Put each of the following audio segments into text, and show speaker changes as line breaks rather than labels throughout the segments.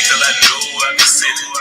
till I knew I be sinning.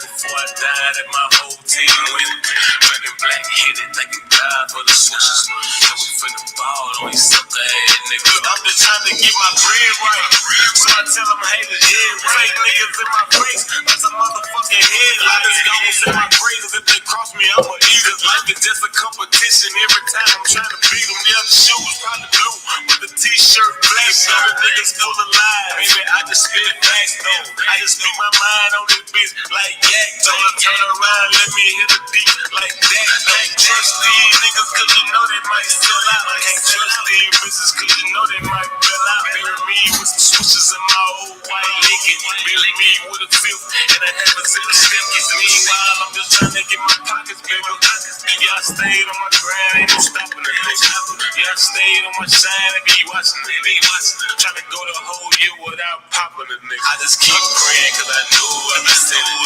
Before I died and my whole team winning. Running black hit it, thanking God for the switches. And we finna ball on these sucker ass niggas. I'm just trying to get my bread right. So I tell them haters, yeah, fake niggas in my face. That's a motherfucking head. I just go and say my praises. If they cross me, I'ma eat it. Life is just a competition. Every time I'm trying to beat them. Yeah, the shoes probably blue, but the t-shirt black. So the niggas full of lies. Baby, I just spit facts though. I just speak my mind on this bitch like yak. So I turn around, let me hit a beat like that. Can't trust these niggas cause you know they might sell out. Can't trust these bitches cause you know they might bail out. Bury me with some switches in my old white Lincoln. Bury me with a fifth and a half a zip of stickers. Meanwhile, I'm just trying to get my pockets bigger. Yeah, I stayed on my grind, ain't no stopping the bitch. Yeah, I stayed on my shine and be watching the nigga. Trying to go the whole year without popping the nigga. I just keep praying cause I knew I be sinning.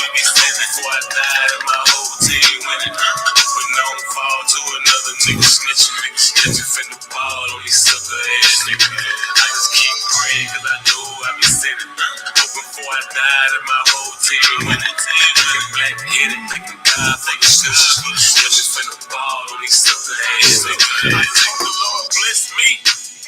Before I died and my whole team winning. But no fall to another nigga snitching. Snitching finna ball on these sucker ass niggas. I just keep praying cause I knew I be sinning. But before I died and my whole team winning. Looking black headed, thanking God for the switches. Yeah, we finna ball on these sucker ass niggas. I hope the Lord bless me.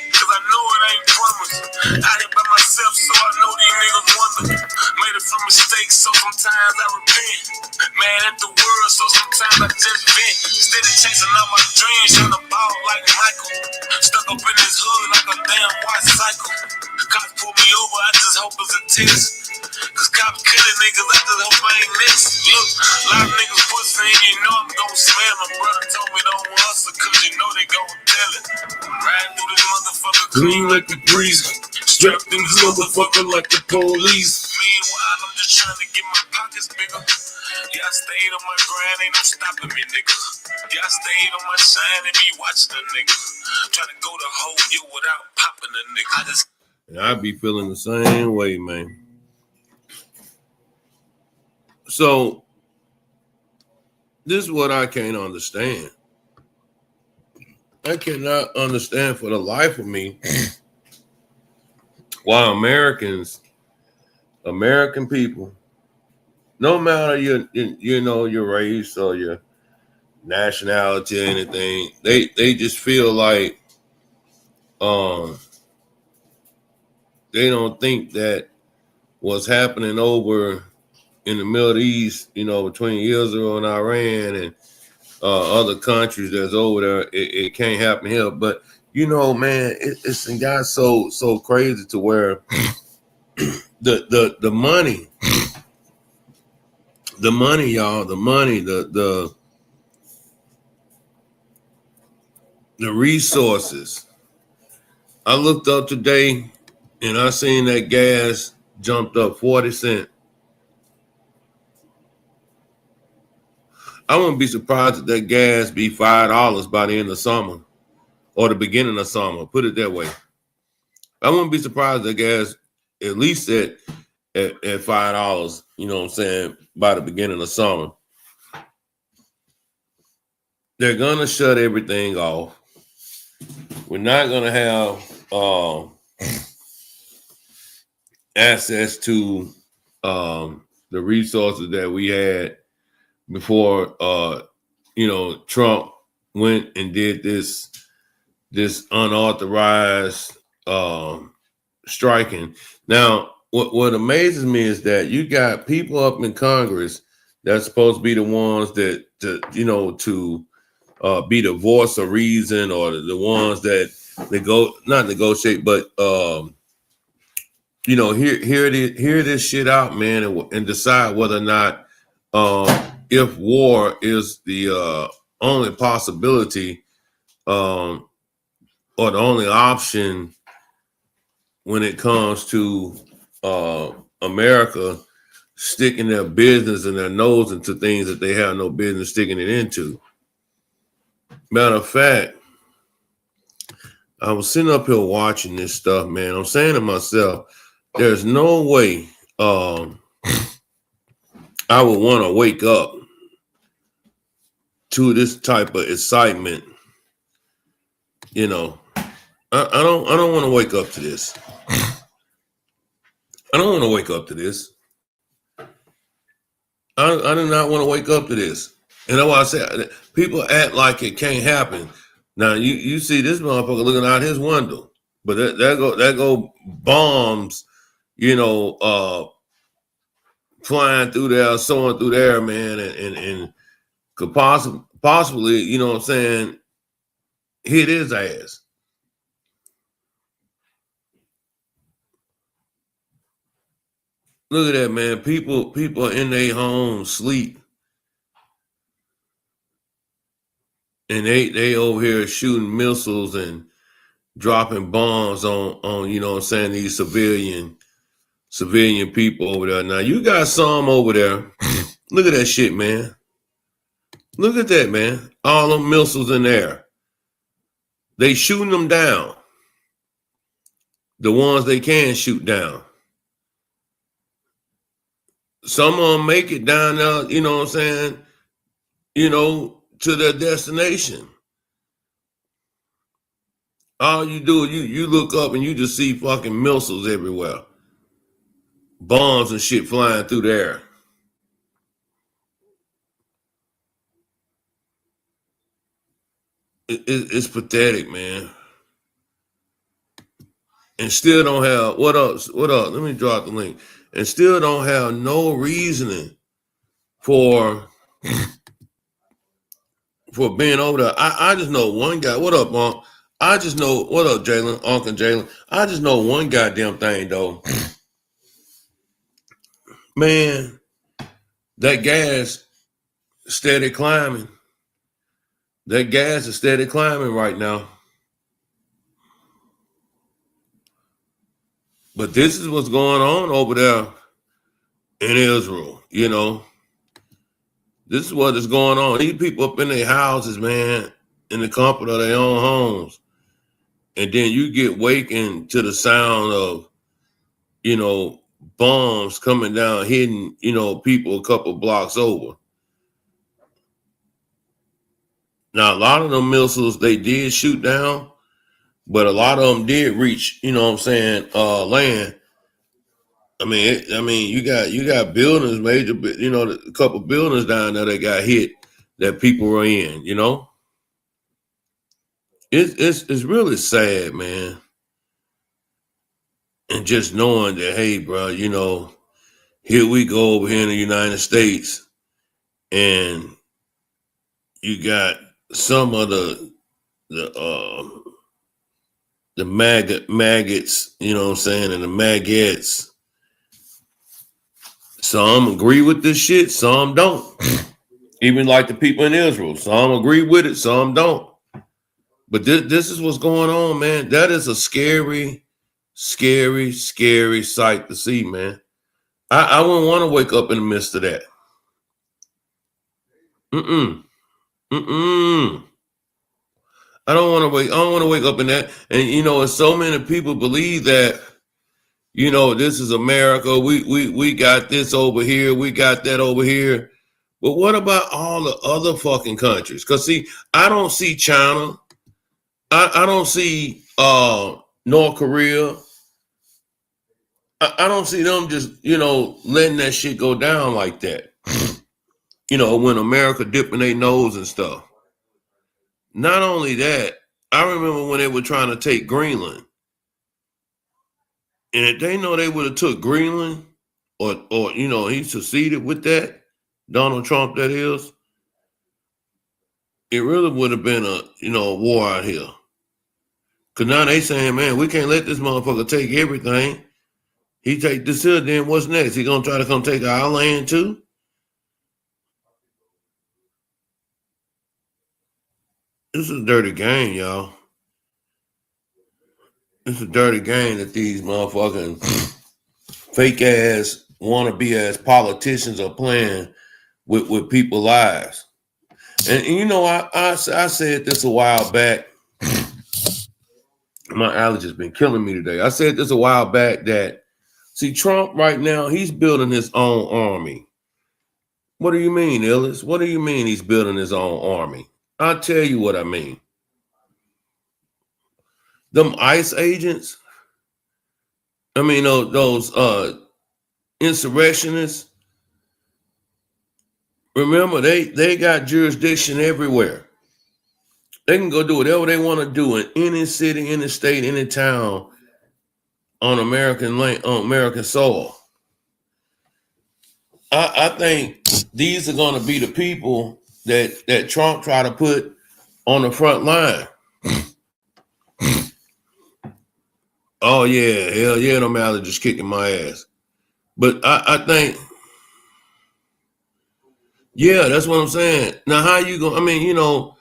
Cause I know it ain't promised. Out here by myself, so I know these niggas wonder. Made it from mistakes, so sometimes I repent. Mad at the world, so sometimes I just vent. Steady chasing all my dreams, trying to ball like Michael. Stuck up in this hood like a damn white cycle. Cops pull me over, I just hope it's a test. Cause cops killing niggas, I just hope I ain't next. Look, a lot of niggas pussy and you know I'm gon' smell. My brother told me don't hustle cause you know they gon' tell it. Riding through this motherfucker clean like the breeze. Strapped in this motherfucker like the police. Meanwhile, I'm just trying to get my pockets bigger. Yeah, I stayed on my grind, ain't no stopping me, nigga. Yeah, I stayed on my shine and be watching the nigga. Trying to go the whole year without popping the nigga.
I be feeling the same way, man. So, this is what I can't understand. I cannot understand for the life of me why American people, no matter your race or your nationality or anything, they just feel like they don't think that what's happening over in the Middle East, between Israel and Iran and other countries that's over there, it can't happen here. But man, it's got so crazy to where the money, y'all, the resources. I looked up today and I seen that gas jumped up 40 cents. I wouldn't be surprised if that gas be $5 by the end of summer or the beginning of summer. Put it that way. I wouldn't be surprised if that gas at least at $5, you know what I'm saying, by the beginning of summer. They're gonna shut everything off. We're not gonna have access to the resources that we had before Trump went and did this unauthorized striking. Now, what amazes me is that you got people up in Congress that's supposed to be the ones that to be the voice of reason, or the ones that not negotiate, but hear this shit out, man, and decide whether or not if war is the only possibility or the only option when it comes to America sticking their business and their nose into things that they have no business sticking it into. Matter of fact, I was sitting up here watching this stuff, man. I'm saying to myself, there's no way I would want to wake up to this type of excitement. I don't want to wake up to this. I don't want to wake up to this. I do not want to wake up to this. And that's why I said people act like it can't happen. Now you see this motherfucker looking out his window, but that go bombs, flying through there, soaring through there, man, and could possibly, you know what I'm saying, hit his ass. Look at that, man. People are in their homes sleep. And they over here shooting missiles and dropping bombs on you know what I'm saying, these civilian people over there. Now you got some over there. Look at that shit, man. Look at that, man. All them missiles in there. They shooting them down. The ones they can shoot down. Some of them make it down there, you know what I'm saying, to their destination. All you do is you look up and you just see fucking missiles everywhere. Bombs and shit flying through the air. It's pathetic, man. And still don't have, what else? Let me drop the link. And still don't have no reasoning for being over there. I just know one guy. What up, Unc? I just know, what up, Jalen? Uncle Jalen. I just know one goddamn thing, though. Man, that gas steady climbing. That gas is steady climbing right now. But this is what's going on over there in Israel, This is what is going on. These people up in their houses, man, in the comfort of their own homes. And then you get wakened to the sound of, bombs coming down, hitting, people a couple blocks over. Now, a lot of them missiles, they did shoot down, but a lot of them did reach, land. I mean, you got buildings, major, a couple buildings down there that got hit that people were in, It's really sad, man. And just knowing that, hey, bro, here we go over here in the United States, and you got some of the maggots, and the maggots. Some agree with this shit, some don't. Even like the people in Israel, some agree with it, some don't. But this is what's going on, man. That is a scary, scary, scary sight to see, man. I wouldn't want to wake up in the midst of that. I don't want to wake up in that. And so many people believe that, this is America. We got this over here, we got that over here. But what about all the other fucking countries? Because see, I don't see China. I don't see North Korea. I don't see them just, letting that shit go down like that. When America dipping their nose and stuff. Not only that, I remember when they were trying to take Greenland. And if they know they would have took Greenland or he succeeded with that, Donald Trump that is, it really would have been a war out here. Because now they saying, man, we can't let this motherfucker take everything. He take this here, then what's next? He gonna try to come take our land too? This is a dirty game, y'all. It's a dirty game that these motherfucking fake ass wannabe ass politicians are playing with people's lives. And I said this a while back. My allergies been killing me today. I said this a while back that, see, Trump right now, he's building his own army. What do you mean, Illis? What do you mean he's building his own army? I'll tell you what I mean. Them ICE agents, those insurrectionists, Remember, they got jurisdiction everywhere. They can go do whatever they want to do in any city, any state, any town on American land, on American soil. I think these are going to be the people that Trump try to put on the front line. Oh yeah, hell yeah, no matter just kicking my ass. But I think, yeah, that's what I'm saying. Now, how you going? I mean, you know,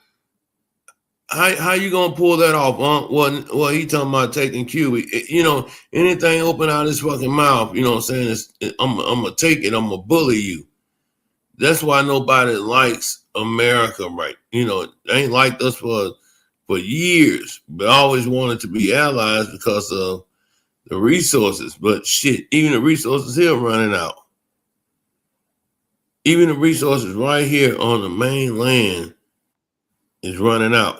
how you gonna pull that off? Well, he talking about taking Cuba. You know, anything open out his fucking mouth, you know what I'm saying? I'm gonna take it. I'm gonna bully you. That's why nobody likes America, right? You know, they ain't liked us for years, but always wanted to be allies because of the resources. But shit, even the resources here running out. Even the resources right here on the mainland is running out.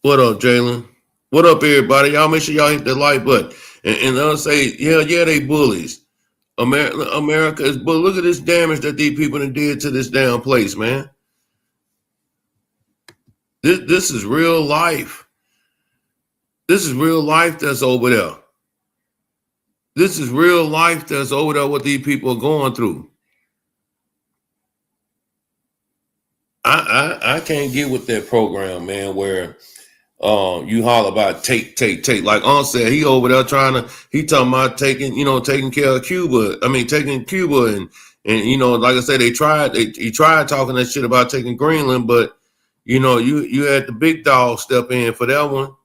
What up, Jalen? What up, everybody? Y'all make sure y'all hit the like button. And I'll say, yeah, they bullies. America is, but look at this damage that these people did to this damn place, man. This is real life. This is real life that's over there. This is real life that's over there, what these people are going through. I can't get with that program, man, where you holler about take. Like Aunt said, he over there he talking about taking care of Cuba. I mean, taking Cuba and you know, like I said, he tried talking that shit about taking Greenland, but you know, you had the big dog step in for that one.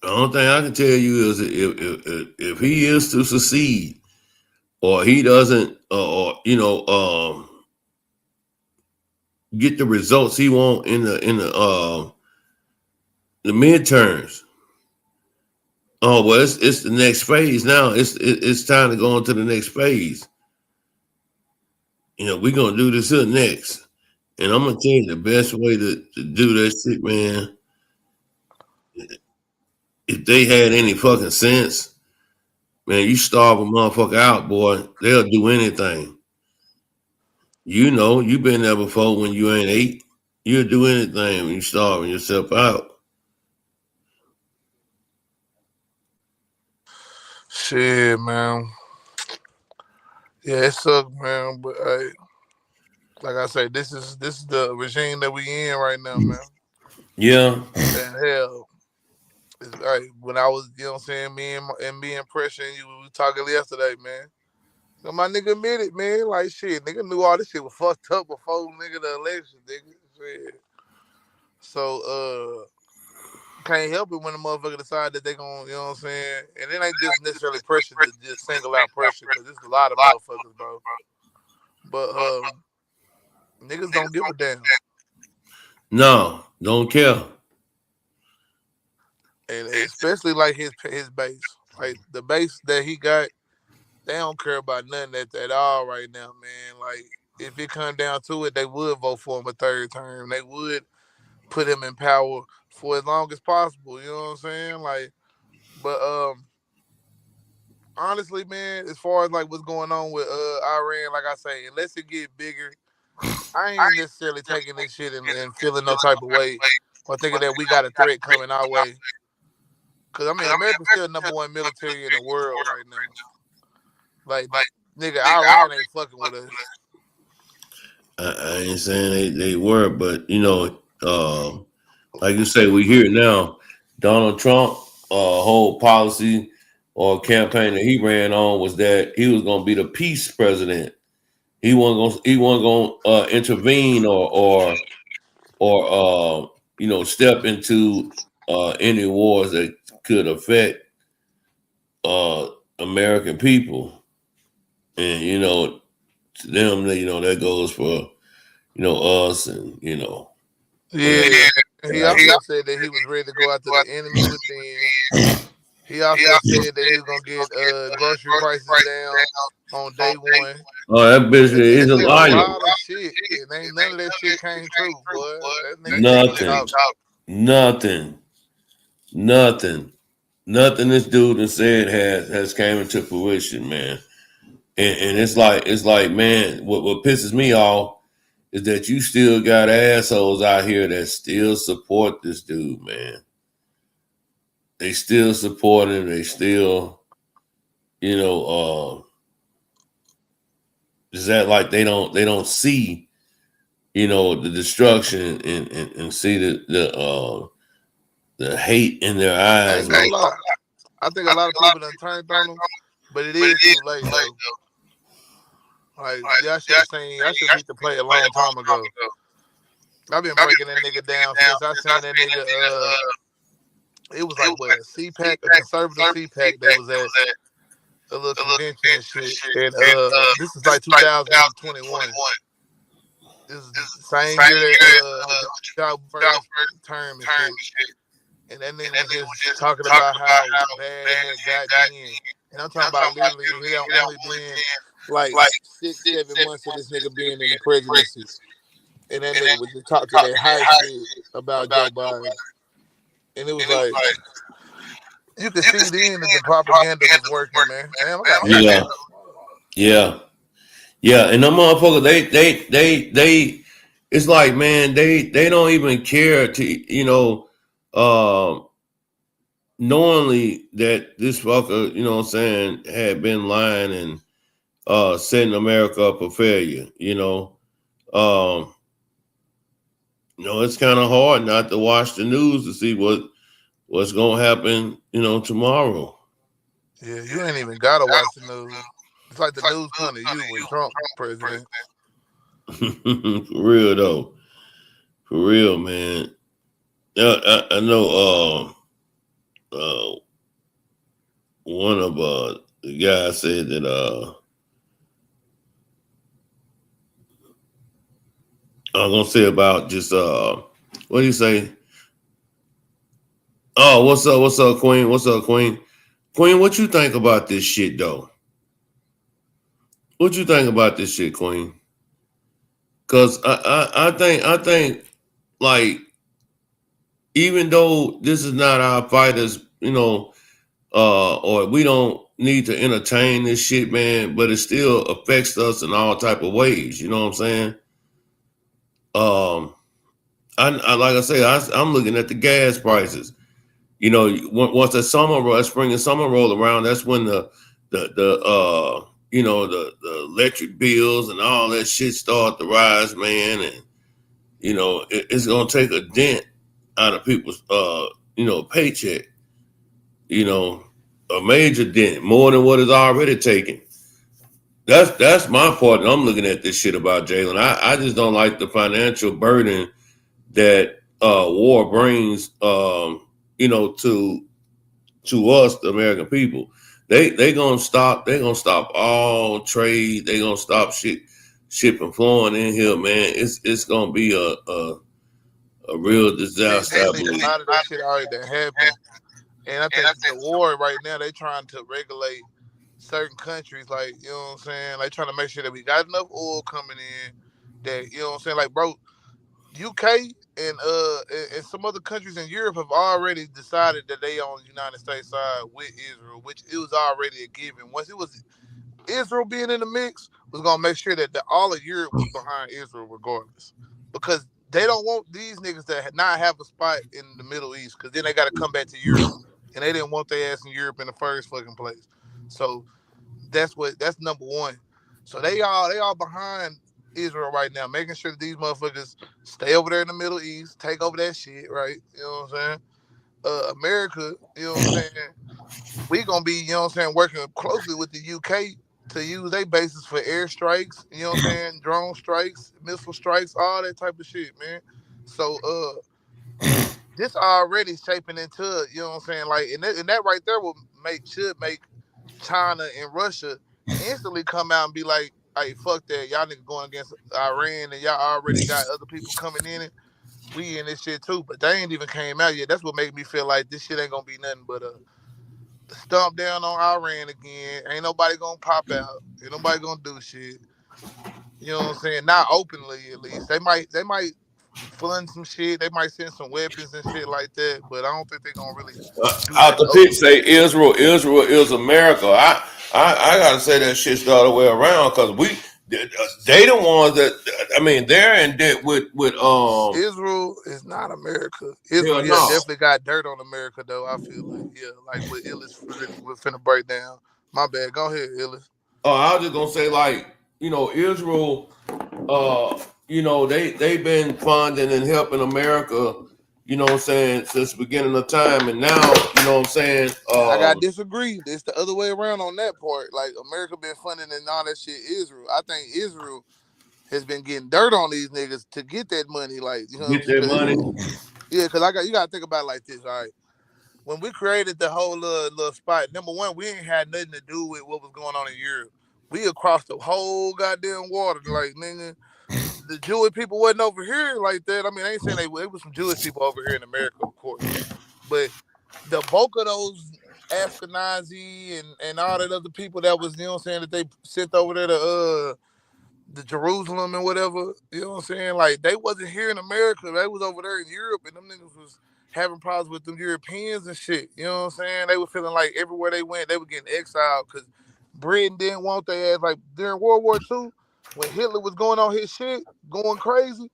The only thing I can tell you is if he is to succeed, or he doesn't, or you know, get the results he want in the midterms. Oh well, it's the next phase now. It's time to go into the next phase. You know, we're gonna do this here next, and I'm gonna tell you the best way to do that shit, man. If they had any fucking sense, man, you starve a motherfucker out, boy, they'll do anything. You know, you've been there before when you ain't ate. You'll do anything when you starving yourself out.
Shit, man. Yeah, it sucks, man. But like I say, this is the regime that we in right now, man.
Yeah.
And hell, when I was, you know what I'm saying, me and Pressure and you, we were talking yesterday, man. So my nigga admitted, man, like shit, nigga knew all this shit was fucked up before nigga the election, nigga. Shit. So can't help it when the motherfucker decide that they gonna, you know what I'm saying? And it ain't just necessarily Pressure to just single out Pressure, because there's a lot of motherfuckers, bro. But niggas don't give a damn.
No, don't care.
And especially like his base, like the base that he got, they don't care about nothing at all right now, man. Like if it come down to it, they would vote for him a third term. They would put him in power for as long as possible. You know what I'm saying? Like, but honestly, man, as far as like what's going on with Iran, like I say, unless it get bigger, I ain't necessarily taking this shit and feeling no type of way or thinking that we got a threat coming our way. Because, I mean, America's still #1 military in the world right now. Like nigga, Iran ain't fucking with us.
I ain't saying they were, but, you know, like you say, we hear it now. Donald Trump whole policy or campaign that he ran on was that he was going to be the peace president. He wasn't going to intervene or you know, step into any wars that could affect American people. And you know, to them, you know, that goes for, you know, us, and you know.
Yeah. He also said that he was ready to go after the enemy within. He also said that he was gonna get grocery prices down on day one.
Oh, that bitch is a liar.
A lot of shit. And ain't none of that shit came true, boy. That nigga
Nothing. Nothing this dude has said has came into fruition, man. And it's like, man, what pisses me off is that you still got assholes out here that still support this dude, man. They still support him. They still, is that like they don't see, the destruction and see the hate in their eyes.
I think a lot of people done turned on them, but it is too late though. Like, y'all should have seen, I should beat the play a long time ago. I've been breaking that nigga down since I seen that nigga. It was like what, a CPAC, a conservative CPAC. They was at a little convention and shit. And this is like 2021. This is the same year that y'all first term and shit. And that nigga was just talking about how bad it had got then. And I'm talking about literally, he don't only been like 6-7 months of this nigga being in the presidency. And that nigga was just talking that high shit about Joe Biden. And it was like, you could see then that the propaganda was working, man. Damn,
Yeah. And them motherfuckers, they it's like, man, they don't even care to, knowingly that this fucker, had been lying and setting America up for failure, it's kind of hard not to watch the news to see what's gonna happen, tomorrow.
Yeah, you ain't even gotta watch the news. It's like the news come to you with Trump president.
For real though, for real, man. I know. One of the guys said that I'm gonna say about just what do you say? Oh, what's up, Queen? What's up, Queen? Queen, what you think about this shit though? What you think about this shit, Queen? Cause I think like, even though this is not our fighters, or we don't need to entertain this shit, man, but it still affects us in all type of ways. You know what I'm saying? I like I say, I'm looking at the gas prices. Once the spring and summer roll around, that's when the electric bills and all that shit start to rise, man. And it's gonna take a dent out of people's paycheck. A major dent, more than what is already taken. That's my part. And I'm looking at this shit about Jalen. I just don't like the financial burden that war brings, to us, the American people. They gonna stop. They gonna stop all trade. They gonna stop shipping flowing in here, man. It's gonna be a real disaster.
A lot of that shit already happened. And I think the war right now, they trying to regulate certain countries, like, you know what I'm saying? Like, trying to make sure that we got enough oil coming in, that, you know what I'm saying? Like, bro, UK and some other countries in Europe have already decided that they on the United States side with Israel, which it was already a given. Once it was Israel being in the mix, was gonna make sure that all of Europe was behind Israel regardless, because they don't want these niggas to not have a spot in the Middle East, because then they got to come back to Europe, and they didn't want their ass in Europe in the first fucking place. So that's number one. So they all behind Israel right now, making sure that these motherfuckers stay over there in the Middle East, take over that shit, right? You know what I'm saying? America, you know what I'm saying? We gonna be, you know what I'm saying, working closely with the UK to use their bases for airstrikes, you know what I'm saying, drone strikes, missile strikes, all that type of shit, man. So this already shaping into, you know what I'm saying, like, and that right there should make China and Russia instantly come out and be like, hey, fuck that, y'all niggas going against Iran and y'all already got other people coming in it. We in this shit too, but they ain't even came out yet. That's what made me feel like this shit ain't gonna be nothing but stomp down on Iran again. Ain't nobody gonna pop out. Ain't nobody gonna do shit. You know what I'm saying? Not openly, at least. They might fund some shit. They might send some weapons and shit like that, but I don't think they're gonna really do
Out
nothing
the pitch say Israel is America. I gotta say that shit's the other way around because they the ones that I mean they're in debt with
Israel is not America. Israel,
hell
yeah,
no.
definitely got dirt on America though. I feel like, yeah, like what Illis was finna break down. My bad. Go ahead, Illis.
I was just gonna say like Israel, they've been funding and helping America. You know what I'm saying since the beginning of time, and now what I'm saying.
I gotta disagree. It's the other way around on that part. Like America been funding and all that shit. Israel, I think Israel has been getting dirt on these niggas to get that money. Like you know what I'm
Get
saying?
that money.
Yeah, because you gotta think about it like this. All right, when we created the whole little spot, number one, we ain't had nothing to do with what was going on in Europe. We across the whole goddamn water, like nigga. The Jewish people wasn't over here like that. I mean, I ain't saying they was some Jewish people over here in America, of course, but the bulk of those Ashkenazi and all that other people that was, you know what I'm saying, that they sent over there to the Jerusalem and whatever, you know what I'm saying? Like they wasn't here in America. They was over there in Europe and them niggas was having problems with them Europeans and shit. You know what I'm saying? They were feeling like everywhere they went, they were getting exiled because Britain didn't want their ass. Like during World War II, when Hitler was going on his shit, going crazy,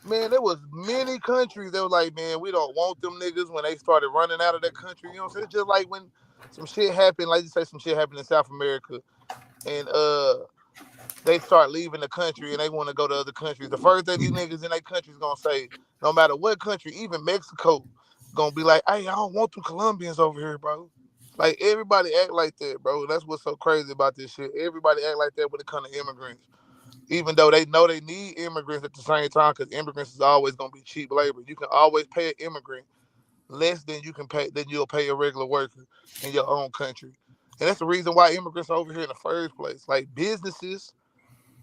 man, there was many countries that was like, man, we don't want them niggas when they started running out of that country. You know what I'm saying? It's just like when some shit happened, like you say some shit happened in South America and they start leaving the country and they want to go to other countries. The first thing these niggas in their country is gonna say, no matter what country, even Mexico, gonna be like, hey, I don't want them Colombians over here, bro. Like everybody act like that, bro. That's what's so crazy about this shit. Everybody act like that when it comes to immigrants. Even though they know they need immigrants at the same time, because immigrants is always gonna be cheap labor. You can always pay an immigrant less than you'll pay a regular worker in your own country. And that's the reason why immigrants are over here in the first place. Like businesses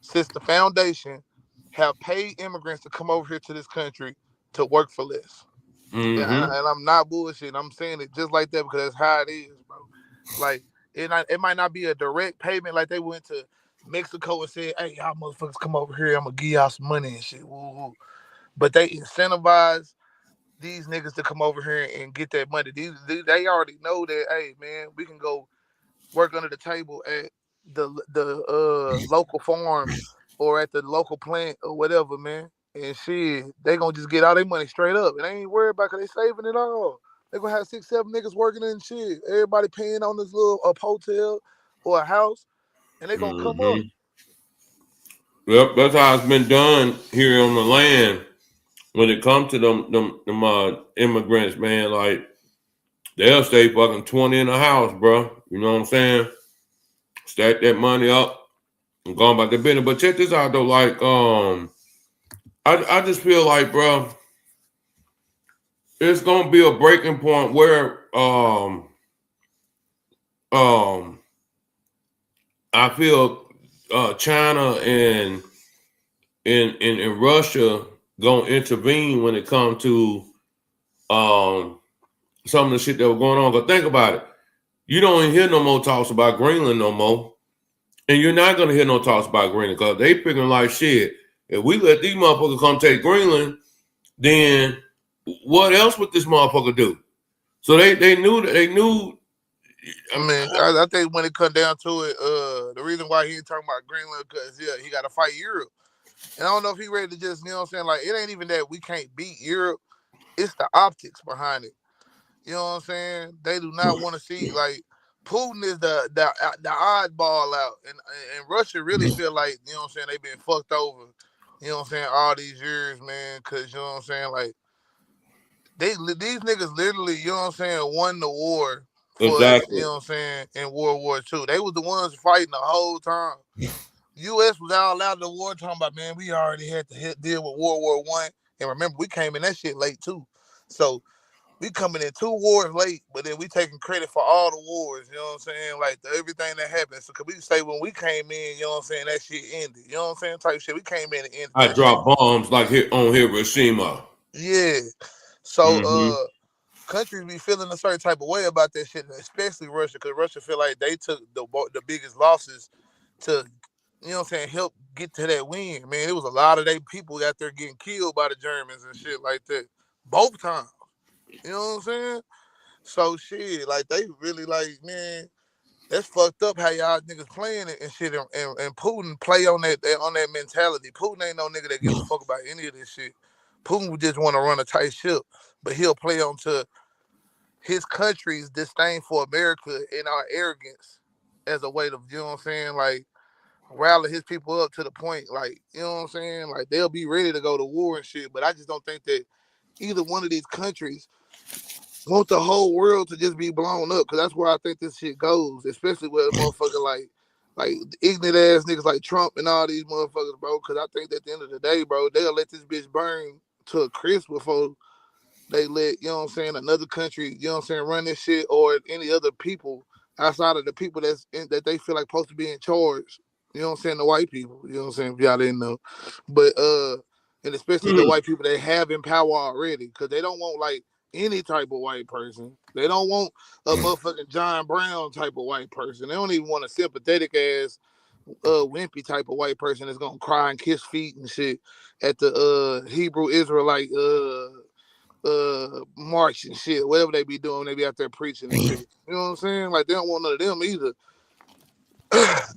since the foundation have paid immigrants to come over here to this country to work for less. Yeah,
Mm-hmm.
and I'm not bullshitting. I'm saying it just like that because that's how it is, bro. Like it might not be a direct payment like they went to Mexico and said, "Hey, y'all motherfuckers come over here. I'm gonna give y'all some money and shit." Woo, woo. But they incentivize these niggas to come over here and get that money. They already know that. Hey, man, we can go work under the table at the local farm or at the local plant or whatever, man. And shit, they gonna just get all their money straight up. And they ain't worried about because they saving it all. They gonna have 6, 7 niggas working in shit. Everybody paying on this little hotel or a house, and they gonna come up.
Mm-hmm. Yep, that's how it's been done here on the land. When it comes to them immigrants, man, like they'll stay fucking 20 in the house, bro. You know what I'm saying? Stack that money up and go about their business. But check this out though, like I just feel like, bro, it's gonna be a breaking point where I feel China and Russia gonna intervene when it comes to some of the shit that was going on. But think about it. You don't even hear no more talks about Greenland no more. And you're not gonna hear no talks about Greenland because they figuring like shit. If we let these motherfuckers come take Greenland, then what else would this motherfucker do? So they knew.
I mean, I think when it come down to it, the reason why he ain't talking about Greenland because he got to fight Europe. And I don't know if he ready to just, you know what I'm saying? Like, it ain't even that we can't beat Europe. It's the optics behind it. You know what I'm saying? They do not want to see, like, Putin is the oddball out. And Russia really feel like, you know what I'm saying, they been fucked over, you know what I'm saying, all these years, man. Because, you know what I'm saying, like, these niggas literally, you know what I'm saying, won the war for us, you
Exactly.
know what I'm saying, in World War II. They was the ones fighting the whole time. U.S. was all out of the war talking about, man, we already had to deal with World War I. And remember, we came in that shit late, too. So, we coming in 2 wars late, but then we taking credit for all the wars, you know what I'm saying? Like, everything that happened. So, could we say when we came in, you know what I'm saying, that shit ended. You know what I'm saying? Type shit. We came in and ended
I
that shit.
drop bombs like here on Hiroshima.
Yeah. So,
Mm-hmm.
countries be feeling a certain type of way about that shit, especially Russia, because Russia feel like they took the biggest losses to you know what I'm saying, help get to that win. Man, it was a lot of they people out there getting killed by the Germans and shit like that. Both times. You know what I'm saying? So shit, like they really like, man, that's fucked up how y'all niggas playing it and shit, and Putin play on that mentality. Putin ain't no nigga that give a fuck about any of this shit. Putin would just want to run a tight ship, but he'll play on to his country's disdain for America and our arrogance as a way to, you know what I'm saying, like rally his people up to the point, like, you know what I'm saying, like they'll be ready to go to war and shit. But I just don't think that either one of these countries want the whole world to just be blown up, because that's where I think this shit goes, especially with a motherfucker like ignorant ass niggas like Trump and all these motherfuckers, bro. Because I think that at the end of the day, bro, they'll let this bitch burn to a crisp before they let, you know what I'm saying, another country, you know what I'm saying, run this shit, or any other people outside of the people that they feel like supposed to be in charge. You know what I'm saying, the white people. You know what I'm saying, if y'all didn't know. But and especially the white people that have in power already, because they don't want like any type of white person. They don't want a motherfucking John Brown type of white person. They don't even want a sympathetic ass wimpy type of white person that's gonna cry and kiss feet and shit at the Hebrew Israelite march and shit, whatever they be doing, they be out there preaching and shit. You know what I'm saying? Like they don't want none of them either.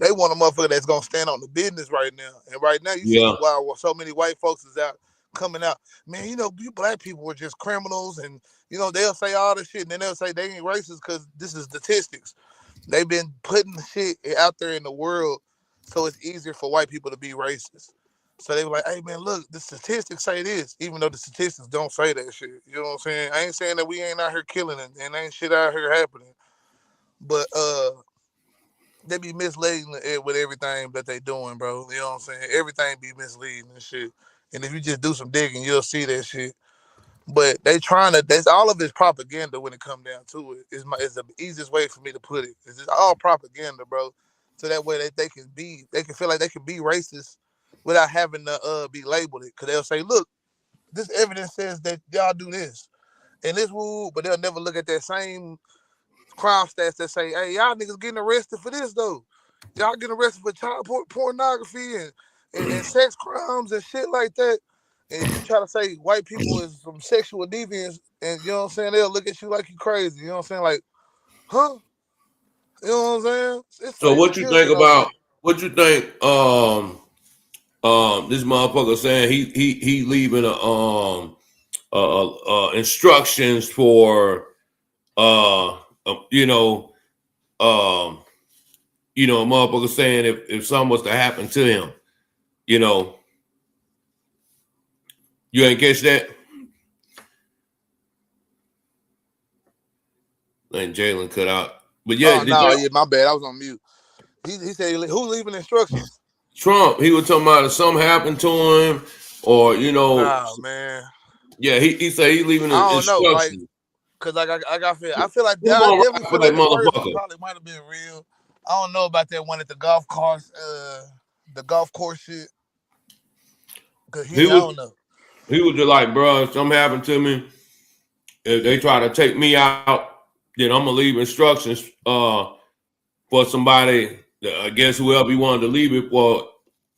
They want a motherfucker that's gonna stand on the business right now. And right now, you see
Yeah.
why so many white folks is out coming out. Man, you know, you black people were just criminals, and you know they'll say all this shit, and then they'll say they ain't racist because this is statistics. They've been putting shit out there in the world, so it's easier for white people to be racist. So they were like, "Hey man, look, the statistics say this," even though the statistics don't say that shit. You know what I'm saying? I ain't saying that we ain't out here killing and ain't shit out here happening, but they be misleading with everything that they doing, bro. You know what I'm saying? Everything be misleading and shit. And if you just do some digging, you'll see that shit. But they trying to. That's all of it's propaganda when it come down to it. Is the easiest way for me to put it. It's just all propaganda, bro. So that way they can feel like they can be racist without having to be labeled it. Cause they'll say, look, this evidence says that y'all do this and this woo, but they'll never look at that same crime stats that say, hey, y'all niggas getting arrested for this though. Y'all getting arrested for child pornography and sex crimes and shit like that. And if you try to say white people is some sexual deviants, and you know what I'm saying, they'll look at you like you crazy. You know what I'm saying? Like, huh? You know what I'm saying?
So
It's
what you think
children over there.
about what you think this motherfucker saying he leaving instructions for you know a motherfucker saying if something was to happen to him, you know, you ain't catch that? And Jalen cut out. But yeah,
Oh
did
no,
you
yeah, my bad. I was on mute. He said, who leaving instructions?
Trump, he was talking about if something happened to him or
Oh man,
yeah, he said he leaving
I don't know. Like,
instructions.
cause like I feel like
Who
I
gonna
definitely
ride for
feel
that
like the first one
motherfucker?
probably might have been real. I don't know about that one at the golf course, shit. Cause
He
I
was
don't know.
he was just like, bro, if something happened to me, if they try to take me out, then I'm gonna leave instructions for somebody. I guess whoever he wanted to leave it for,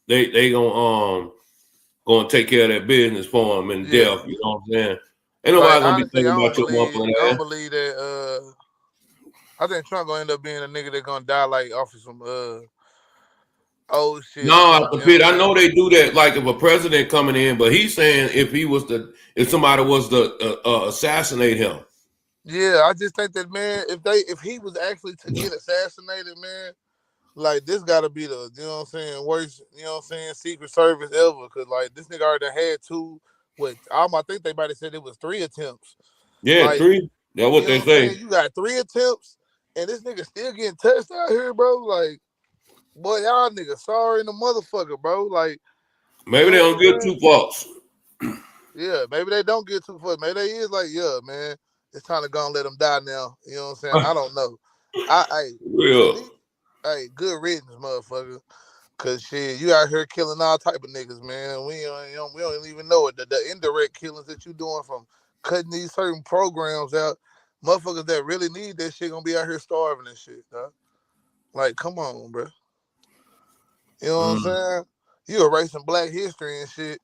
they gonna take care of that business for him in
Yeah,
death. You know what I'm saying? Ain't
like
nobody gonna be
honestly,
thinking about your motherfucking
I don't
ass.
believe that. I think Trump gonna end up being a nigga that gonna die like off of some old shit or
No,
something.
the
You know what
pit.
I'm
I know
saying?
they do that. Like if a president coming in, but he's saying if somebody was to assassinate him.
Yeah, I just think that, man, if he was actually to get assassinated, man, like this gotta be the, you know what I'm saying, worst, you know what I'm saying, Secret Service ever. Cause like this nigga already had two, I think they might have said it was three attempts.
Yeah,
Like,
three. That's what
you know
they
what I'm saying?
say.
You got three attempts and this nigga still getting touched out here, bro. Like, boy, y'all niggas sorry in the motherfucker, bro. Like, you
Maybe they
know
don't
what I'm
give
saying?
two fucks.
Yeah, maybe they don't get too far. Maybe they is like, yeah, man, it's time to go and let them die now. You know what I'm saying? I don't know. To
Real.
me, good riddance, motherfucker. Cause shit, you out here killing all type of niggas, man. We don't even know it. The indirect killings that you doing from cutting these certain programs out, motherfuckers that really need that shit gonna be out here starving and shit, dog. Like, come on, bro. You know what I'm saying? You erasing black history and shit,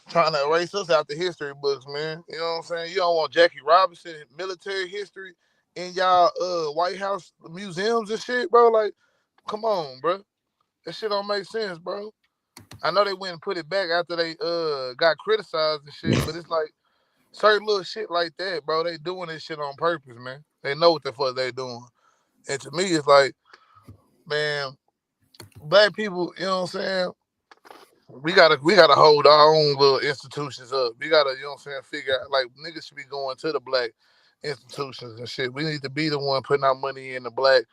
trying to erase us out the history books, man. You know what I'm saying? You don't want Jackie Robinson military history in y'all White House museums and shit, bro. Like, come on, bro. That shit don't make sense, bro. I know they went and put it back after they got criticized and shit, but it's like certain little shit like that, bro. They doing this shit on purpose, man. They know what the fuck they doing. And to me, it's like, man, black people, you know what I'm saying? We gotta hold our own little institutions up. We gotta, you know what I'm saying, figure out like niggas should be going to the black institutions and shit. We need to be the one putting our money in the black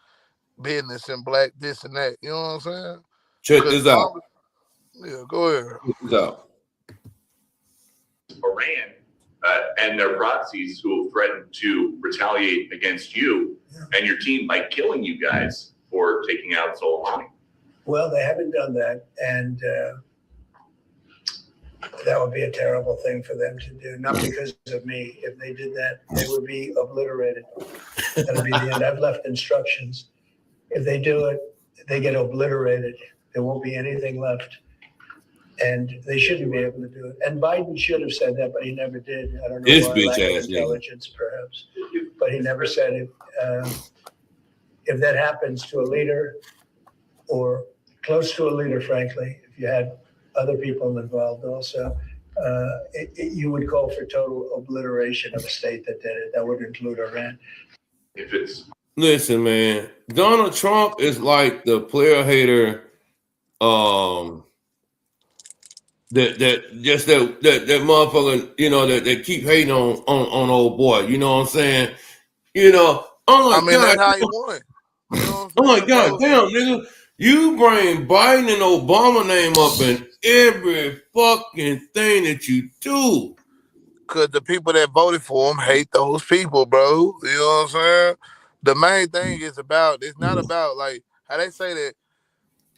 business and black this and that. You know what I'm saying?
Check this out.
Yeah, go ahead.
Check this out.
Iran and their proxies who have threatened to retaliate against you and your team by killing you guys for taking out Soleimani.
Well, they haven't done that, and that would be a terrible thing for them to do. Not because of me. If they did that, they would be obliterated. That would be the end. I've left instructions. If they do it, they get obliterated. There won't be anything left. And they shouldn't be able to do it. And Biden should have said that, but he never did. I don't know
This
why,
bitch
lack of
ass nigga.
intelligence, perhaps. But he never said it. If that happens to a leader or close to a leader, frankly, if you had other people involved also, you would call for total obliteration of a state that did it. That would include Iran.
If it's
Listen, man, Donald Trump is like the player hater. That motherfucker, you know, that keep hating on old boy. You know what I'm saying? You know, I'm like,
I mean,
God,
that's how you won. You know
I'm
what
like, God damn, nigga, you bring Biden and Obama name up in every fucking thing that you do.
Because the people that voted for him hate those people, bro. You know what I'm saying? The main thing is it's not about like how they say that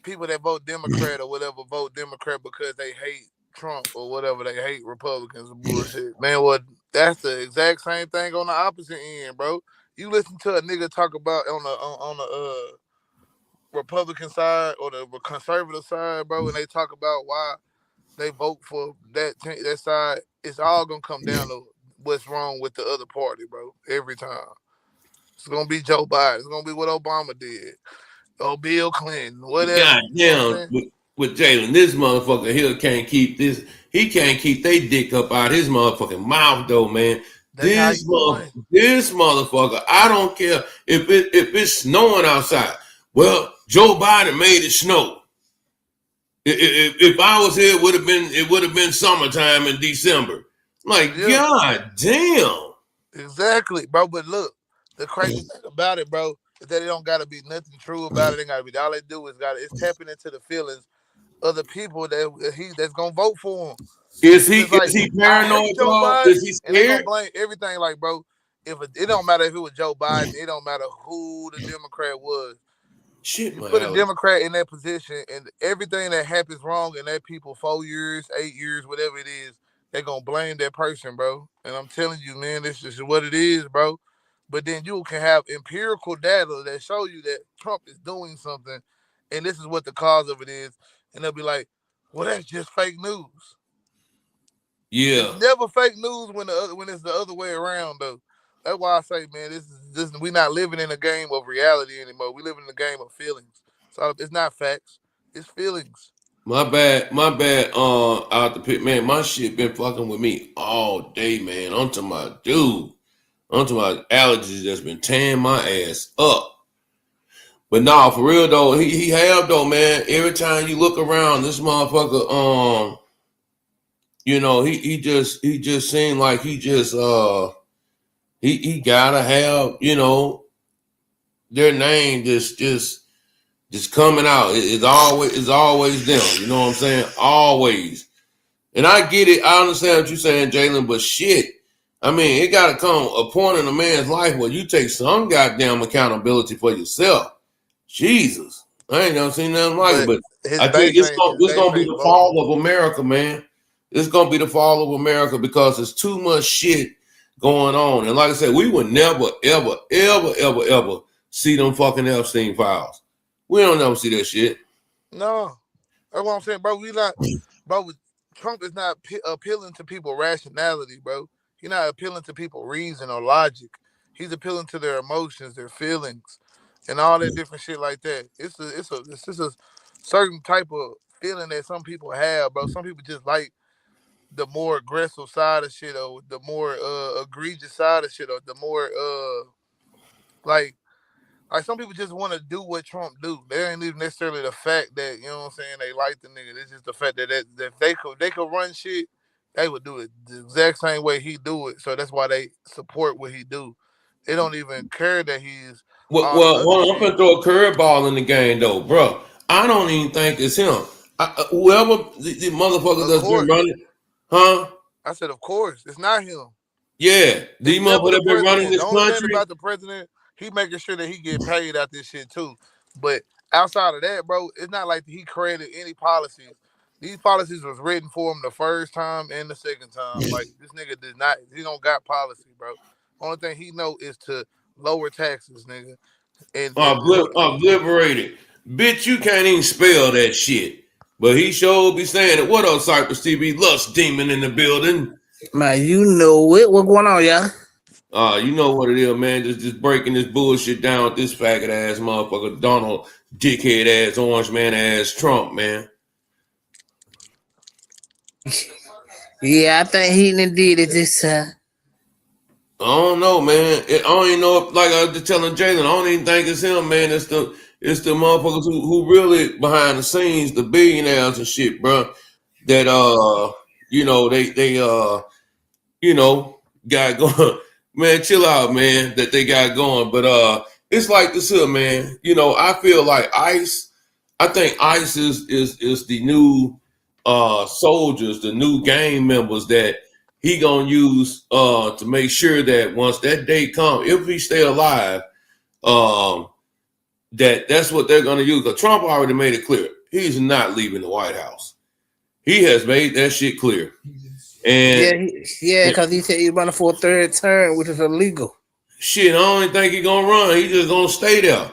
people that vote Democrat or whatever vote Democrat because they hate Trump or whatever, they hate Republicans or bullshit. Man, well, that's the exact same thing on the opposite end, bro. You listen to a nigga talk about on the Republican side or the conservative side, bro, and they talk about why they vote for that side, it's all gonna come down to what's wrong with the other party, bro. Every time. It's gonna be Joe Biden. It's gonna be what Obama did. Or Bill Clinton, whatever.
God
You know what I'm
damn,
saying?
with Jalen, this motherfucker here can't keep this. He can't keep they dick up out his motherfucking mouth though, man.
That's how
This motherfucker, I don't care if it's snowing outside. Well, Joe Biden made it snow. If I was here, it would have been summertime in December. Like,
Yeah.
God damn.
Exactly, bro. But look, the crazy thing about it, bro, is that it don't gotta be nothing true about it. It gotta be all they do is it's tapping into the feelings of the people that's gonna vote for him.
Is he
It's like,
paranoid,
Joe
bro?
Biden,
Is he
and they gonna
scared?
blame everything. Like, bro, it don't matter if it was Joe Biden, it don't matter who the Democrat was.
Shit,
You
man.
put a Democrat in that position, and everything that happens wrong in that people 4 years, 8 years, whatever it is, they're gonna blame that person, bro. And I'm telling you, man, this is what it is, bro. But then you can have empirical data that show you that Trump is doing something, and this is what the cause of it is, and they'll be like, "Well, that's just fake news."
Yeah.
It's never fake news when it's the other way around, though. That's why I say, man, we're not living in a game of reality anymore. We live in a game of feelings. So it's not facts, it's feelings.
My bad. Out the pit, man. My shit been fucking with me all day, man. Onto my allergies that's been tearing my ass up. But nah, for real though, he have though, man. Every time you look around, this motherfucker, you know, he just seemed like he gotta have, you know, their name just coming out. It's always them. You know what I'm saying? Always. And I get it. I understand what you're saying, Jalen, but shit. I mean, it got to come a point in a man's life where you take some goddamn accountability for yourself. Jesus. I ain't never seen nothing like it, but I think it's going to be the fall of America, man. It's going to be the fall of America because there's too much shit going on. And like I said, we would never, ever, ever, ever, ever see them fucking Epstein files. We don't never see that shit.
No. That's what I'm saying, bro. Bro. Trump is not appealing to people's rationality, bro. He's not appealing to people's reason or logic. He's appealing to their emotions, their feelings, and all that different shit like that. It's just a certain type of feeling that some people have, bro. Some people just like the more aggressive side of shit, or the more egregious side of shit, or the more like some people just want to do what Trump do. They ain't even necessarily the fact that, you know what I'm saying, they like the nigga. It's just the fact that if they could run shit, they would do it the exact same way he do it. So that's why they support what he do. They don't even care that he's all the other
Well, I'm
shit.
gonna throw a curveball in the game though, bro. I don't even think it's him. Whoever the motherfuckers
Of
that's
course.
been running, huh?
I said, of course, it's not him.
Yeah, these
Except for
motherfuckers
the
that been running
president.
this
The only thing
country.
about the president, he making sure that he get paid out this shit too. But outside of that, bro, it's not like he created any policies. These policies was written for him the first time and the second time. Like this nigga did not. He don't got policy, bro. Only thing he know is to lower taxes, nigga. And
Obliterated. Bitch, you can't even spell that shit. But he sure be saying it. What up, Cypress TV? Lust demon in the building.
Man, you know it. What's going on, y'all?
You know what it is, man. Just breaking this bullshit down with this faggot ass motherfucker, Donald dickhead ass, orange man ass Trump, man.
Yeah, I think he done did it this time.
I don't know, man. I don't even know if, like I was just telling Jalen, I don't even think it's him, man. It's the motherfuckers who really behind the scenes, the billionaires and shit, bro. That you know, they you know, got going. Man, chill out, man. That they got going, but it's like this here, man. You know, I feel like ICE. I think ICE is the new soldiers, the new gang members that he gonna use to make sure that once that day comes, if he stay alive, that's what they're gonna use. Because Trump already made it clear he's not leaving the White House. He has made that shit clear. And
yeah, because he said he's running for a third term, which is illegal.
Shit, I don't even think he's gonna run. He just gonna stay there.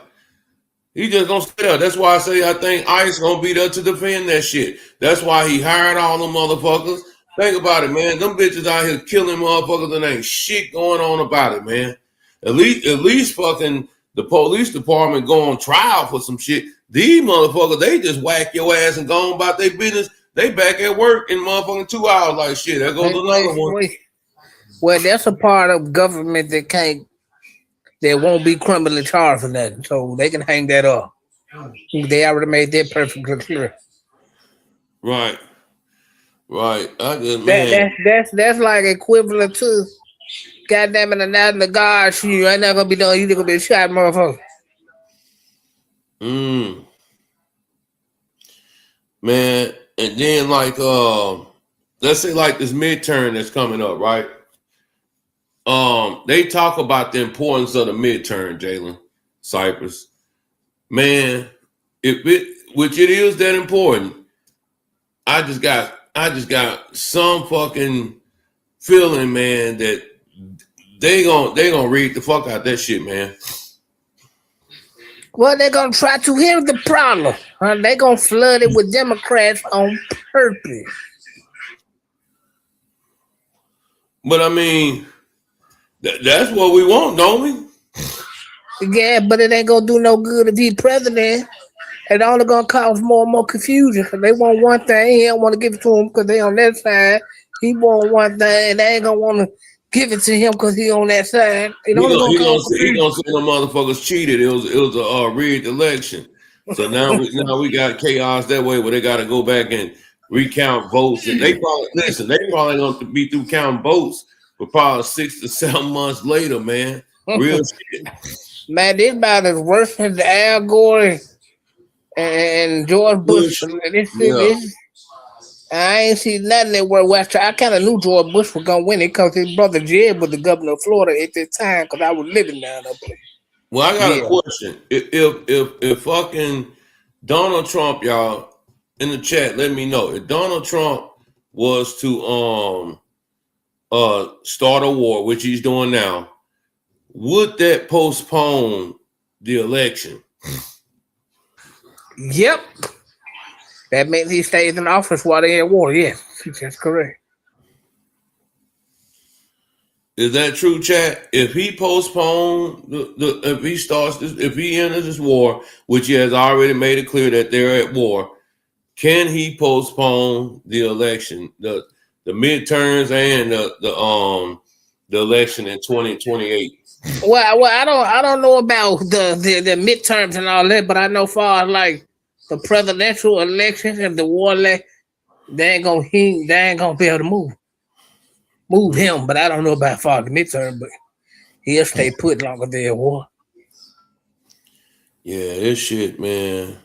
He just gonna stay there. That's why I say I think ICE gonna be there to defend that shit. That's why he hired all them motherfuckers. Think about it, man. Them bitches out here killing motherfuckers and ain't shit going on about it, man. At least fucking the police department go on trial for some shit. These motherfuckers, they just whack your ass and go on about their business. They back at work in motherfucking 2 hours like shit. There goes another one.
Well, that's a part of government that won't be criminally charged for nothing. So they can hang that up. They already made that perfectly clear.
Right.
That's like equivalent to goddamn it, and the guard shoot you ain't not gonna be done, you gonna be shot, motherfucker.
Man, and then like let's say like this midterm that's coming up, right? They talk about the importance of the midterm, Jalen Cypress. Man, which it is that important. I just got some fucking feeling, man, that they gonna read the fuck out that shit, man.
Well, they're gonna try to. Here's the problem. They're gonna flood it with Democrats on purpose.
But I mean, that's what we want, don't we?
Yeah, but it ain't gonna do no good if he's president. It's only gonna cause more and more confusion. Cause they want one thing, he don't want to give it to him because they on that side. He want one thing, and they ain't gonna want to give it to him because he on that side. He gonna say
the motherfuckers cheated. It was a rigged election. So now we got chaos that way where they got to go back and recount votes. And they probably gonna be through counting votes for probably 6 to 7 months later, man. Real shit.
Man, this about as worse as the Al Gore and George Bush. I ain't seen nothing that where West. I kind of knew George Bush was gonna win it because his brother Jeb was the governor of Florida at that time. Because I was living down there.
Well, I got a question. If fucking Donald Trump, y'all in the chat, let me know if Donald Trump was to start a war, which he's doing now, would that postpone the election?
Yep. That means he stays in office while they're in war. Yes, that's correct.
Is that true, chat? If he postpones if he starts this, if he enters this war, which he has already made it clear that they're at war, can he postpone the election, the midterms and the election in 2028?
Well, I don't know about the midterms and all that, but I know far as like the presidential elections and the war elect, they ain't gonna be able to move him. But I don't know about far the midterm, but he'll stay put longer than a war.
Yeah, this shit, man.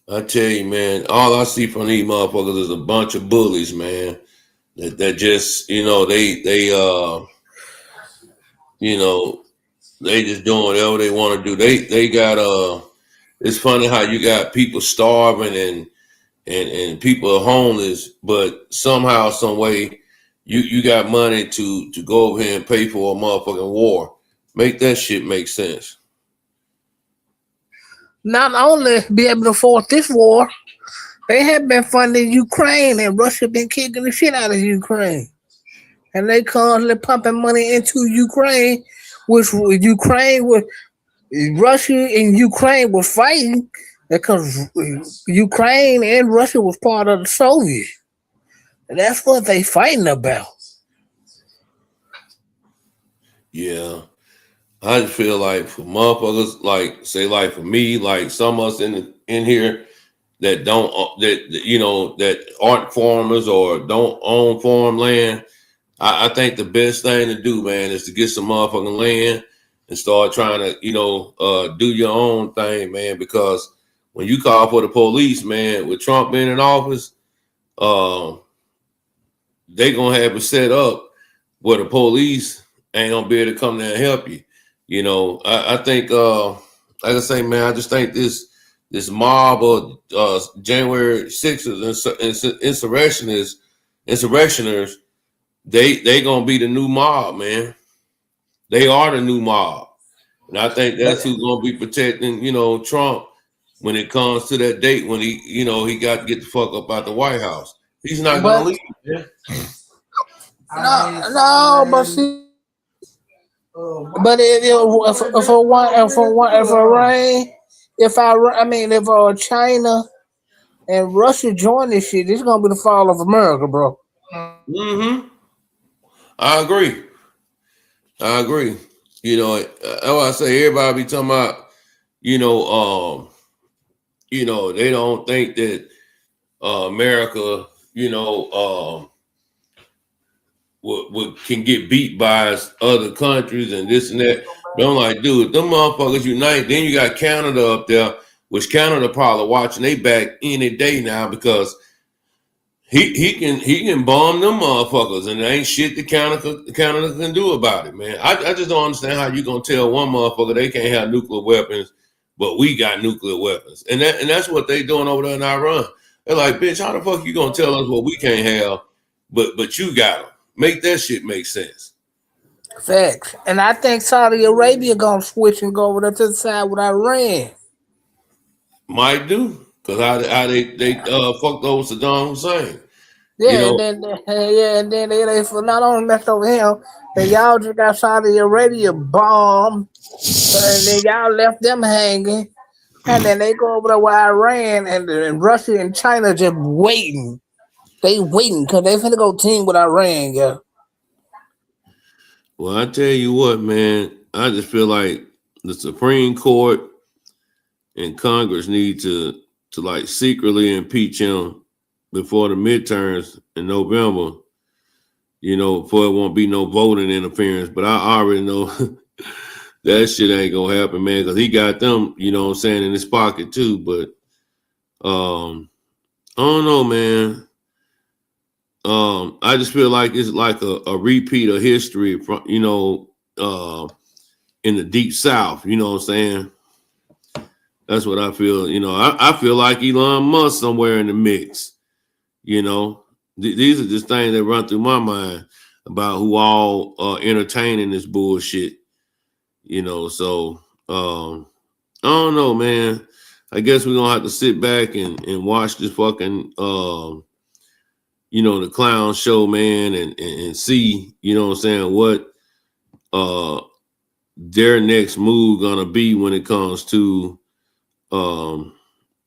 I tell you, man, all I see from these motherfuckers is a bunch of bullies, man. That just, they just doing whatever they want to do. They got it's funny how you got people starving and people are homeless, but somehow, some way, you got money to go over here and pay for a motherfucking war. Make that shit make sense.
Not only be able to afford this war, they have been funding Ukraine, and Russia been kicking the shit out of Ukraine. And they constantly pumping money into Ukraine, which Russia and Ukraine were fighting because Ukraine and Russia was part of the Soviet. And that's what they fighting about.
Yeah. I just feel like for motherfuckers, like say, like for me, like some of us in here that don't that aren't farmers or don't own farmland, I think the best thing to do, man, is to get some motherfucking land and start trying to do your own thing, man. Because when you call for the police, man, with Trump being in office, they gonna have it set up where the police ain't gonna be able to come there and help you. I think, like I say, man, I just think this mob of January 6th insurrectioners, they gonna be the new mob, man. They are the new mob, and I think that's who's gonna be protecting, Trump when it comes to that date when he got to get the fuck up out the White House. He's not gonna leave. Yeah.
No, but see. But if China and Russia join this shit, it's gonna be the fall of America, bro.
Mm-hmm. I agree. That's why I say everybody be talking about, they don't think that America, can get beat by other countries and this and that. But I'm like, dude, them motherfuckers unite. Then you got Canada up there, which Canada probably watching they back any day now because he can bomb them motherfuckers and there ain't shit that Canada can do about it, man. I just don't understand how you gonna tell one motherfucker they can't have nuclear weapons, but we got nuclear weapons, and that's what they doing over there in Iran. They're like, bitch, how the fuck you gonna tell us what we can't have, but you got them? Make that shit make sense.
Facts. And I think Saudi Arabia gonna switch and go over there to the side with Iran.
Might do, because how they fucked over Saddam Hussein.
Yeah, and then they not only messed over him, but y'all just got Saudi Arabia bombed, and then y'all left them hanging, and then they go over there with Iran and Russia and China just waiting. They waiting because they finna go team with Iran, yeah.
Well, I tell you what, man, I just feel like the Supreme Court and Congress need to like secretly impeach him before the midterms in November, before it won't be no voting interference. But I already know that shit ain't gonna happen, man, because he got them, in his pocket too. But I don't know, man. I just feel like it's like a repeat of history from, in the deep South, you know what I'm saying? That's what I feel. I feel like Elon Musk somewhere in the mix. These are just things that run through my mind about who all entertaining this bullshit. So I don't know, man. I guess we're gonna have to sit back and watch this fucking you know, the clown show, man, and see, you know what I'm saying, what their next move gonna be when it comes to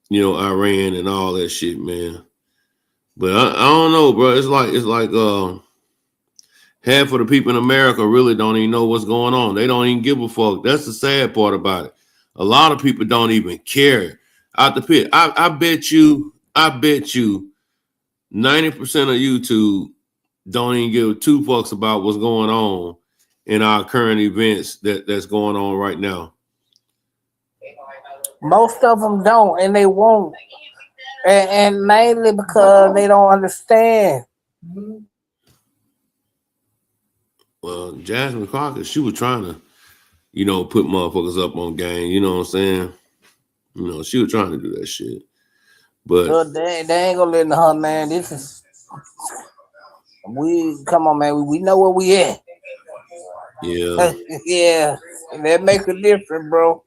you know, Iran and all that shit, man. But I don't know, bro. It's like half of the people in America really don't even know what's going on. They don't even give a fuck. That's the sad part about it. A lot of people don't even care. Out the pit, I bet you 90% of YouTube don't even give 2 fucks about what's going on in our current events that's going on right now.
Most of them don't, and they won't. And mainly because they don't understand.
Well, Jasmine Crockett, she was trying to, you know, put motherfuckers up on game. You know what I'm saying? You know, she was trying to do that shit. But
They ain't gonna listen to her, man. This is come on, man. We know where we at.
yeah.
Yeah, that makes a difference, bro.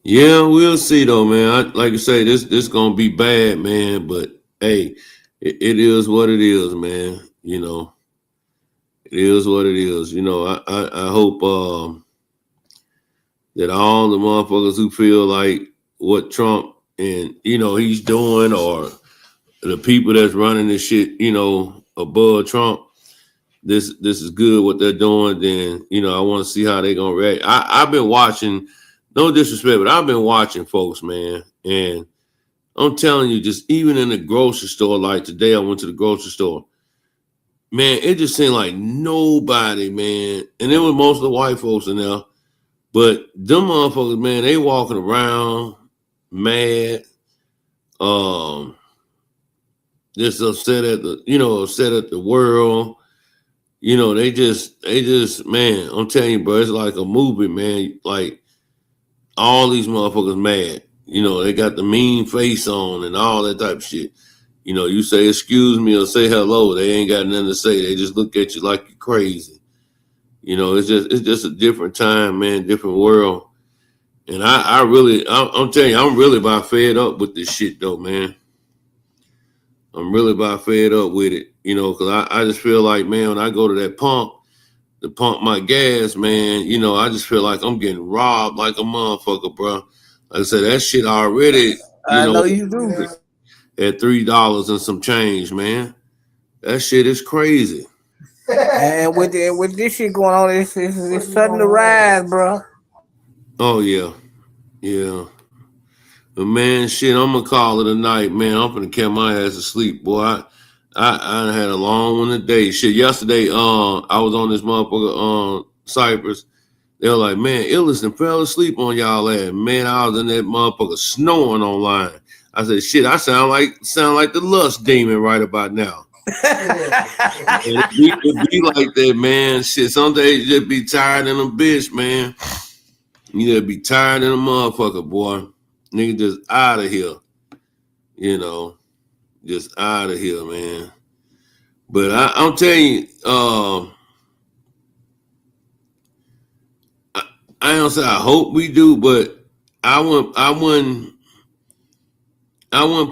Yeah, we'll see though, man. Like you say, this gonna be bad, man. But hey, it is what it is, man. You know, it is what it is. You know, I hope that all the motherfuckers who feel like what Trump and you know he's doing, or the people that's running this shit, you know, above Trump, this is good what they're doing. Then you know, I want to see how they gonna react. I've been watching. No disrespect, but I've been watching folks, man. And I'm telling you, just even in the grocery store, like today I went to the grocery store, man, it just seemed like nobody, man. And it was most of the white folks in there. But them motherfuckers, man, they walking around mad, just upset at the world. You know, they just, man, I'm telling you, bro, it's like a movie, man. Like, all these motherfuckers mad. You know, they got the mean face on and all that type of shit. You know, you say excuse me or say hello, they ain't got nothing to say. They just look at you like you're crazy. You know, it's just a different time, man, different world. And I'm telling you, I'm really about fed up with this shit though, man. I'm really about fed up with it. You know, because I just feel like, man, when I go to that pump to pump my gas, man, you know, I just feel like I'm getting robbed like a motherfucker, bro. Like I said, that shit already,
I know you do.
At $3 and some change, man. That shit is crazy.
And with this shit going on, it's starting to rise, bro.
Oh yeah, yeah. But man, shit, I'm gonna call it a night, man. I'm gonna catch my ass to sleep, boy. I had a long one today. Shit, yesterday, I was on this motherfucker, Cypress. They were like, man, Illiston fell asleep on y'all ass. Man, I was in that motherfucker snoring online. I said, shit, I sound like the lust demon right about now. it be like that, man. Shit, some days you just be tired in a bitch, man. You just be tired in a motherfucker, boy. Nigga just out of here. You know. Just out of here, man. But I'm telling you, I don't say I hope we do, but I wouldn't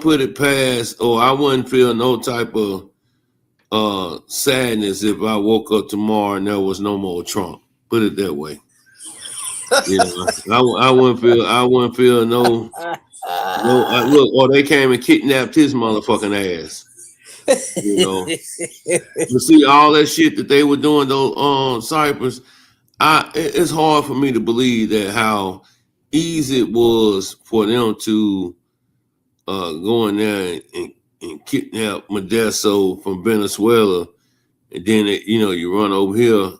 put it past, or I wouldn't feel no type of sadness if I woke up tomorrow and there was no more Trump. Put it that way. You know, I wouldn't feel no. Look, or they came and kidnapped his motherfucking ass. You know, you see all that shit that they were doing though on Cyprus. It's hard for me to believe that how easy it was for them to go in there and kidnap Modesto from Venezuela, and then you run over here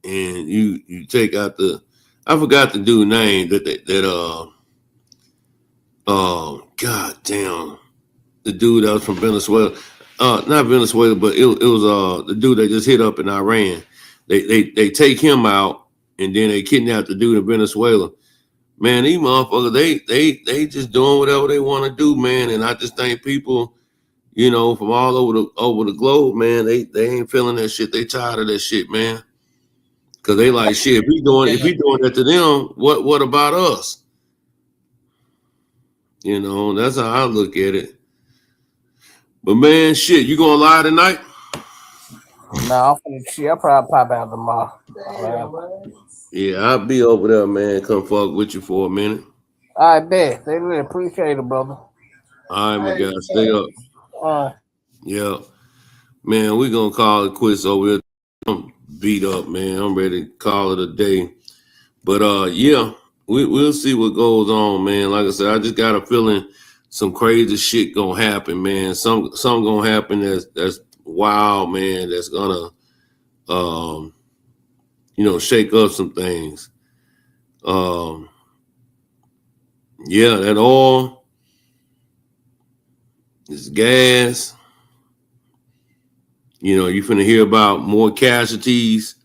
and you take out I forgot the dude's name God damn, the dude that was from Venezuela, not Venezuela, but it was the dude that just hit up in Iran. They take him out and then they kidnap the dude in Venezuela. Man, these motherfuckers, they just doing whatever they want to do, man. And I just think people, you know, from all over the globe, man, they ain't feeling that shit. They tired of that shit, man. Cause they like shit. If we doing that to them, what about us? You know, that's how I look at it. But man, shit, you gonna lie tonight?
No, I'm finna shit. I'll probably pop out tomorrow.
Yeah, I'll be over there, man. Come fuck with you for a minute.
I bet. They really appreciate it, brother.
All right, my guy, stay up. Yeah, man, we gonna call it quits over here. I'm beat up, man. I'm ready to call it a day. But yeah, we'll see what goes on, man. Like I said, I just got a feeling some crazy shit gonna happen, man. Some gonna happen that's wild, man. That's gonna shake up some things. Yeah, that oil, this gas. You know, you finna hear about more casualties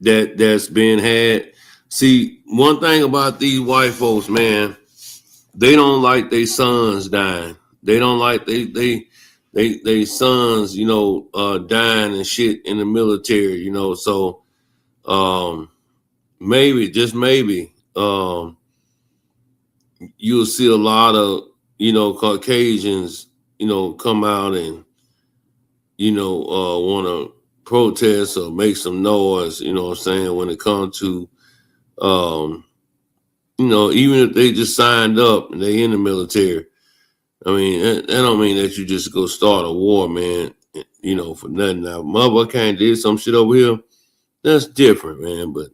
that's being had. See, one thing about these white folks, man, they don't like their sons dying. They don't like they sons, dying and shit in the military, So maybe, just maybe, you'll see a lot of, Caucasians, come out and, want to protest or make some noise, when it comes to, even if they just signed up and they in the military. I mean, that don't mean that you just go start a war, man, for nothing. Now, mother can't do some shit over here. That's different, man, but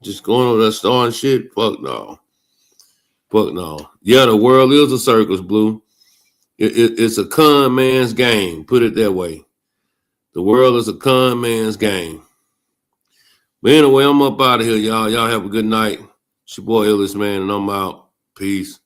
just going over there starting shit, fuck no. Fuck no. Yeah, the world is a circus, Blue. It's a con man's game. Put it that way. The world is a con man's game. But anyway, I'm up out of here, y'all. Y'all have a good night. It's your boy Illis, man, and I'm out. Peace.